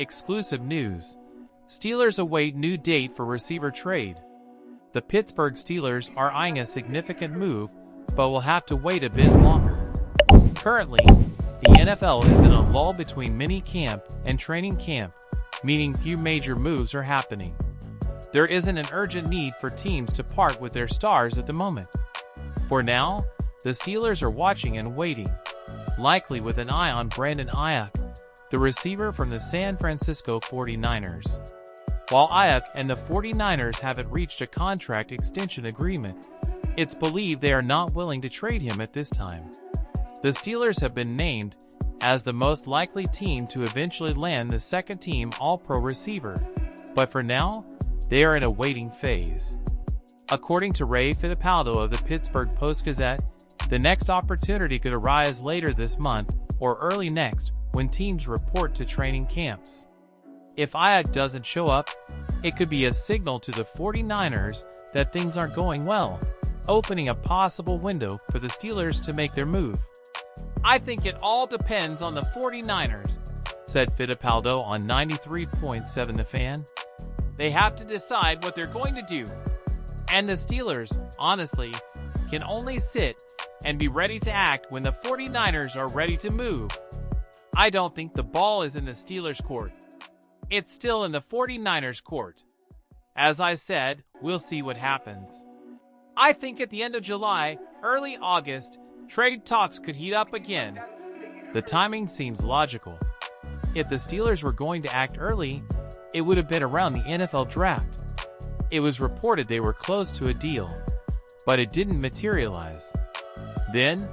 Exclusive news. Steelers await new date for receiver trade. The Pittsburgh Steelers are eyeing a significant move, but will have to wait a bit longer. Currently, the NFL is in a lull between mini camp and training camp, meaning few major moves are happening. There isn't an urgent need for teams to part with their stars at the moment. For now, the Steelers are watching and waiting, likely with an eye on Brandon Ayuk, the receiver from the San Francisco 49ers. While Ayuk and the 49ers haven't reached a contract extension agreement, it's believed they are not willing to trade him at this time. The Steelers have been named as the most likely team to eventually land the second-team All-Pro receiver, but for now, they are in a waiting phase. According to Ray Fittipaldo of the Pittsburgh Post-Gazette, the next opportunity could arise later this month or early next when teams report to training camps. If Ayuk doesn't show up, it could be a signal to the 49ers that things aren't going well, opening a possible window for the Steelers to make their move. "I think it all depends on the 49ers," said Fittipaldo on 93.7 The Fan. "They have to decide what they're going to do. And the Steelers, honestly, can only sit and be ready to act when the 49ers are ready to move. I don't think the ball is in the Steelers' court. It's still in the 49ers' court. As I said, we'll see what happens. I think at the end of July, early August, trade talks could heat up again." The timing seems logical. If the Steelers were going to act early, it would have been around the NFL draft. It was reported they were close to a deal, but it didn't materialize. Then,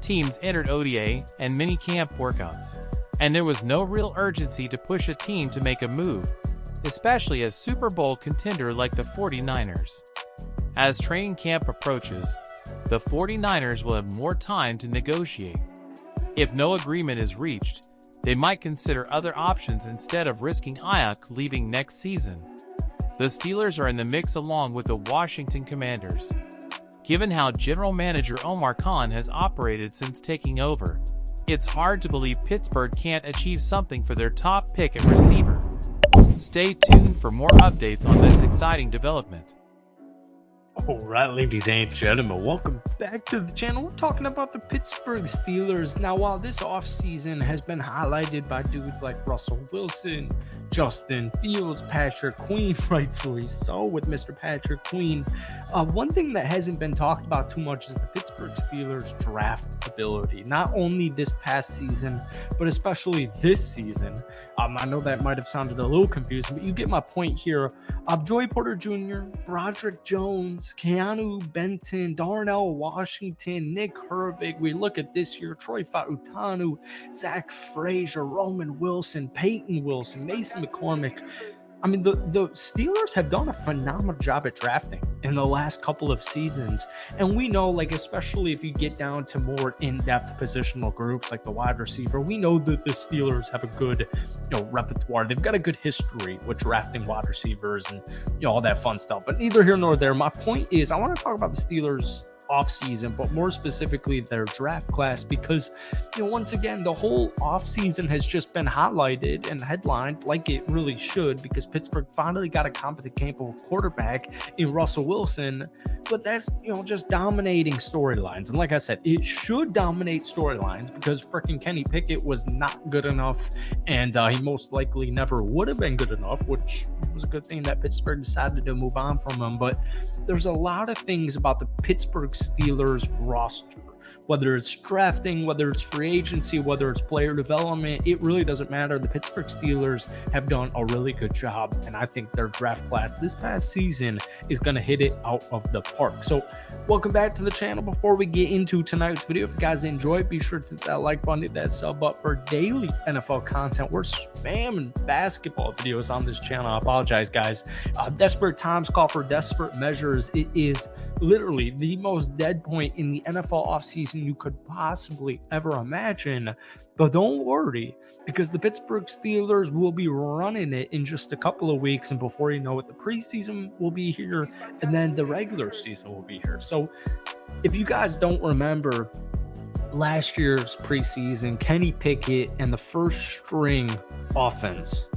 teams entered OTA and mini-camp workouts, and there was no real urgency to push a team to make a move, especially a Super Bowl contender like the 49ers. As training camp approaches, the 49ers will have more time to negotiate. If no agreement is reached, they might consider other options instead of risking Ayuk leaving next season. The Steelers are in the mix along with the Washington Commanders. Given how General Manager Omar Khan has operated since taking over, it's hard to believe Pittsburgh can't achieve something for their top pick at receiver. Stay tuned for more updates on this exciting development. Alright, ladies and gentlemen, welcome back to the channel. We're talking about the Pittsburgh Steelers. Now, while this offseason has been highlighted by dudes like Russell Wilson, Justin Fields, Patrick Queen, rightfully so with Mr. Patrick Queen, one thing that hasn't been talked about too much is the Pittsburgh Steelers draft ability. Not only this past season, but especially this season. I know that might have sounded a little confusing, but you get my point here. Joey Porter Jr., Broderick Jones, Keanu Benton, Darnell Washington, Nick Herbig. We look at this year, Troy Fautanu, Zach Frazier, Roman Wilson, Peyton Wilson, Mason McCormick. I mean, the Steelers have done a phenomenal job at drafting in the last couple of seasons. And we know, like, especially if you get down to more in-depth positional groups like the wide receiver, we know that the Steelers have a good, repertoire. They've got a good history with drafting wide receivers and, all that fun stuff. But neither here nor there. My point is, I want to talk about the Steelers offseason, but more specifically their draft class, because once again the whole offseason has just been highlighted and headlined like it really should, because Pittsburgh finally got a competent, capable quarterback in Russell Wilson. But that's just dominating storylines, and like I said, it should dominate storylines because freaking Kenny Pickett was not good enough, and he most likely never would have been good enough, which was a good thing that Pittsburgh decided to move on from him. But there's a lot of things about the Pittsburgh Steelers roster, whether it's drafting, whether it's free agency, whether it's player development, it really doesn't matter. The Pittsburgh Steelers have done a really good job, and I think their draft class this past season is going to hit it out of the park. So welcome back to the channel. Before we get into tonight's video, if you guys enjoy it, be sure to hit that like button, hit that sub button for daily NFL content. We're spamming basketball videos on this channel. I apologize, guys. Desperate times call for desperate measures. It is literally the most dead point in the NFL offseason you could possibly ever imagine. But don't worry, because the Pittsburgh Steelers will be running it in just a couple of weeks, and before you know it, the preseason will be here, and then the regular season will be here. So if you guys don't remember last year's preseason, Kenny Pickett and the first string offense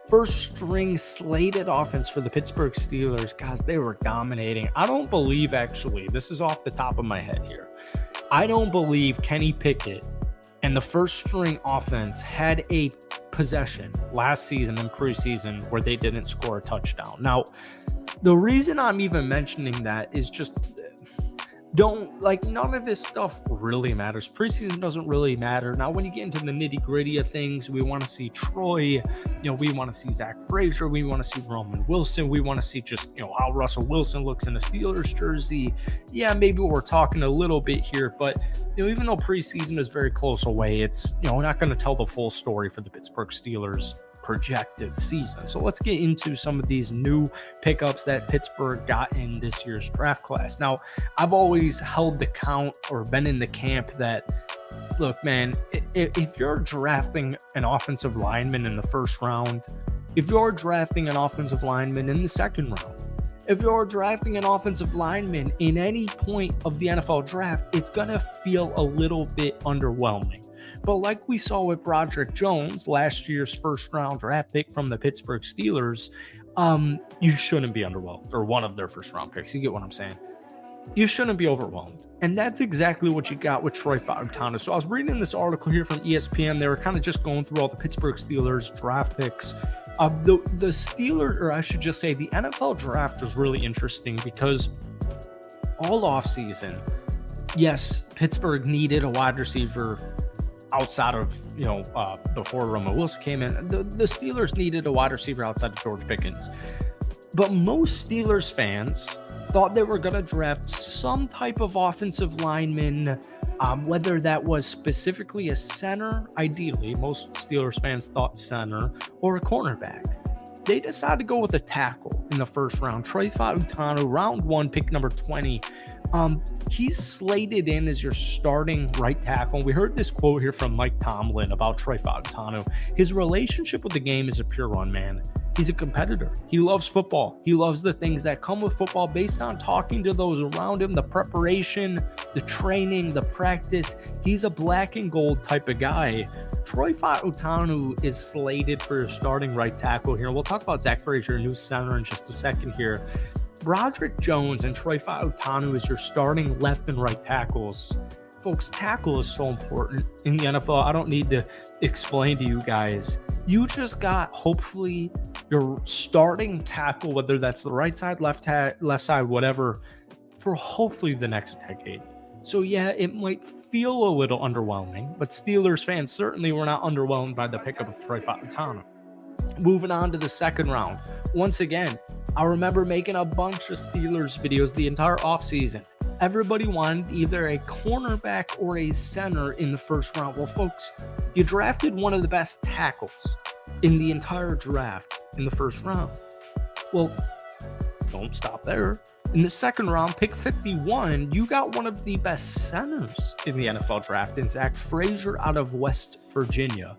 first string slated offense for the Pittsburgh Steelers, guys, they were dominating. I don't believe, actually, this is off the top of my head here, I don't believe Kenny Pickett and the first string offense had a possession last season in preseason where they didn't score a touchdown. Now, the reason I'm even mentioning that is just none of this stuff really matters. Preseason doesn't really matter. Now, when you get into the nitty gritty of things, we want to see Troy, we want to see Zach Frazier, we want to see Roman Wilson, we want to see just, how Russell Wilson looks in a Steelers jersey. Yeah, maybe we're talking a little bit here, but, even though preseason is very close away, it's, we're not going to tell the full story for the Pittsburgh Steelers projected season. So let's get into some of these new pickups that Pittsburgh got in this year's draft class. Now, I've always held the count or been in the camp that, look, man, if you're drafting an offensive lineman in the first round, if you're drafting an offensive lineman in the second round, if you're drafting an offensive lineman in any point of the NFL draft, it's going to feel a little bit underwhelming. But like we saw with Broderick Jones, last year's first round draft pick from the Pittsburgh Steelers, you shouldn't be underwhelmed, or one of their first round picks. You get what I'm saying? You shouldn't be overwhelmed. And that's exactly what you got with Troy Fautanu. So I was reading this article here from ESPN. They were kind of just going through all the Pittsburgh Steelers draft picks. The Steelers, or I should just say the NFL draft, was really interesting because all offseason, yes, Pittsburgh needed a wide receiver outside of, before Roman Wilson came in. The Steelers needed a wide receiver outside of George Pickens. But most Steelers fans thought they were going to draft some type of offensive lineman, whether that was specifically a center, ideally, most Steelers fans thought center, or a cornerback. They decided to go with a tackle in the first round. Troy Fautanu, round 1, pick number 20. He's slated in as your starting right tackle. We heard this quote here from Mike Tomlin about Troy Fautanu. His relationship with the game is a pure one, man. He's a competitor. He loves football. He loves the things that come with football based on talking to those around him, the preparation, the training, the practice. He's a black and gold type of guy. Troy Fautanu is slated for your starting right tackle here. We'll talk about Zach Frazier, new center, in just a second here. Broderick Jones and Troy Fautanu is your starting left and right tackles. Folks, tackle is so important in the NFL. I don't need to explain to you guys. You just got, hopefully, your starting tackle, whether that's the right side, left side, whatever, for hopefully the next decade. So yeah, it might feel a little underwhelming, but Steelers fans certainly were not underwhelmed by the pickup of Troy Fautanu. Moving on to the second round. Once again, I remember making a bunch of Steelers videos the entire offseason. Everybody wanted either a cornerback or a center in the first round. Well, folks, you drafted one of the best tackles in the entire draft in the first round. Well, don't stop there. In the second round, pick 51, you got one of the best centers in the NFL draft in Zach Frazier out of West Virginia.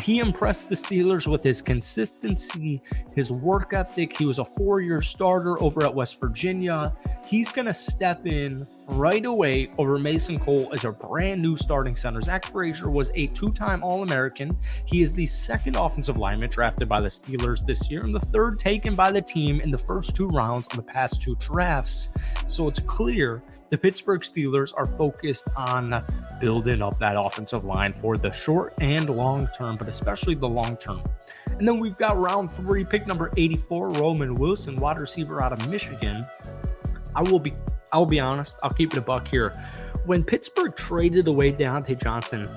He impressed the Steelers with his consistency, his work ethic. He was a 4-year starter over at West Virginia. He's going to step in right away over Mason Cole as a brand new starting center. Zach Frazier was a 2-time All-American. He is the second offensive lineman drafted by the Steelers this year and the third taken by the team in the first 2 rounds of the past 2 drafts. So it's clear the Pittsburgh Steelers are focused on building up that offensive line for the short and long term, but especially the long term. And then we've got round 3, pick number 84, Roman Wilson, wide receiver out of Michigan. I'll be honest, I'll keep it a buck here. When Pittsburgh traded away Deontay Johnson,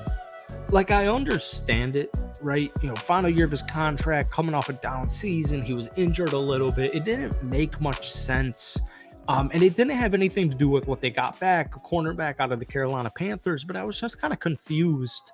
I understand it, right? Final year of his contract, coming off a down season, he was injured a little bit. It didn't make much sense. And it didn't have anything to do with what they got back, a cornerback out of the Carolina Panthers, but I was just kind of confused.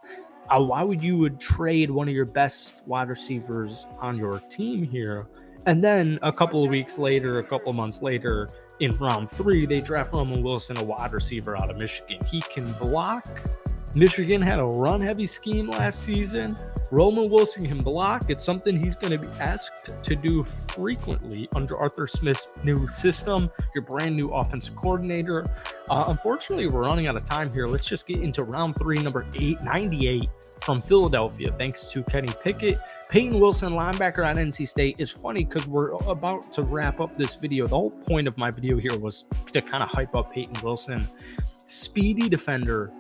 Why would you trade one of your best wide receivers on your team here? And then a couple of months later, in round 3, they draft Roman Wilson, a wide receiver out of Michigan. He can block, Michigan had a run-heavy scheme last season. Roman Wilson can block. It's something he's going to be asked to do frequently under Arthur Smith's new system, your brand new offensive coordinator. Unfortunately, we're running out of time here. Let's just get into round 3, number 898 from Philadelphia, thanks to Kenny Pickett. Peyton Wilson, linebacker at NC State. Is funny because we're about to wrap up this video. The whole point of my video here was to kind of hype up Peyton Wilson. Speedy defender.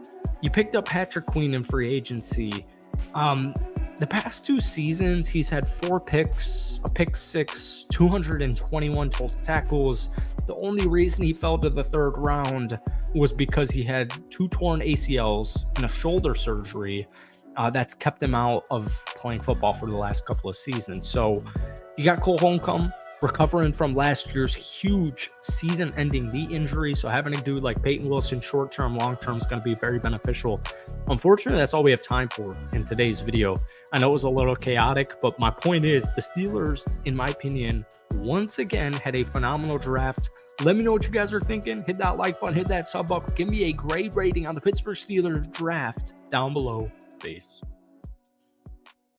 You picked up Patrick Queen in free agency. The past 2 seasons, he's had 4 picks, a pick 6, 221 total tackles. The only reason he fell to the 3rd round was because he had 2 torn ACLs and a shoulder surgery. That's kept him out of playing football for the last couple of seasons. So you got Cole Holmcomb recovering from last year's huge season-ending knee injury. So having a dude like Peyton Wilson, short-term, long-term, is going to be very beneficial. Unfortunately, that's all we have time for in today's video. I know it was a little chaotic, but my point is the Steelers, in my opinion, once again had a phenomenal draft. Let me know what you guys are thinking. Hit that like button, hit that sub button. Give me a grade rating on the Pittsburgh Steelers draft down below. Peace.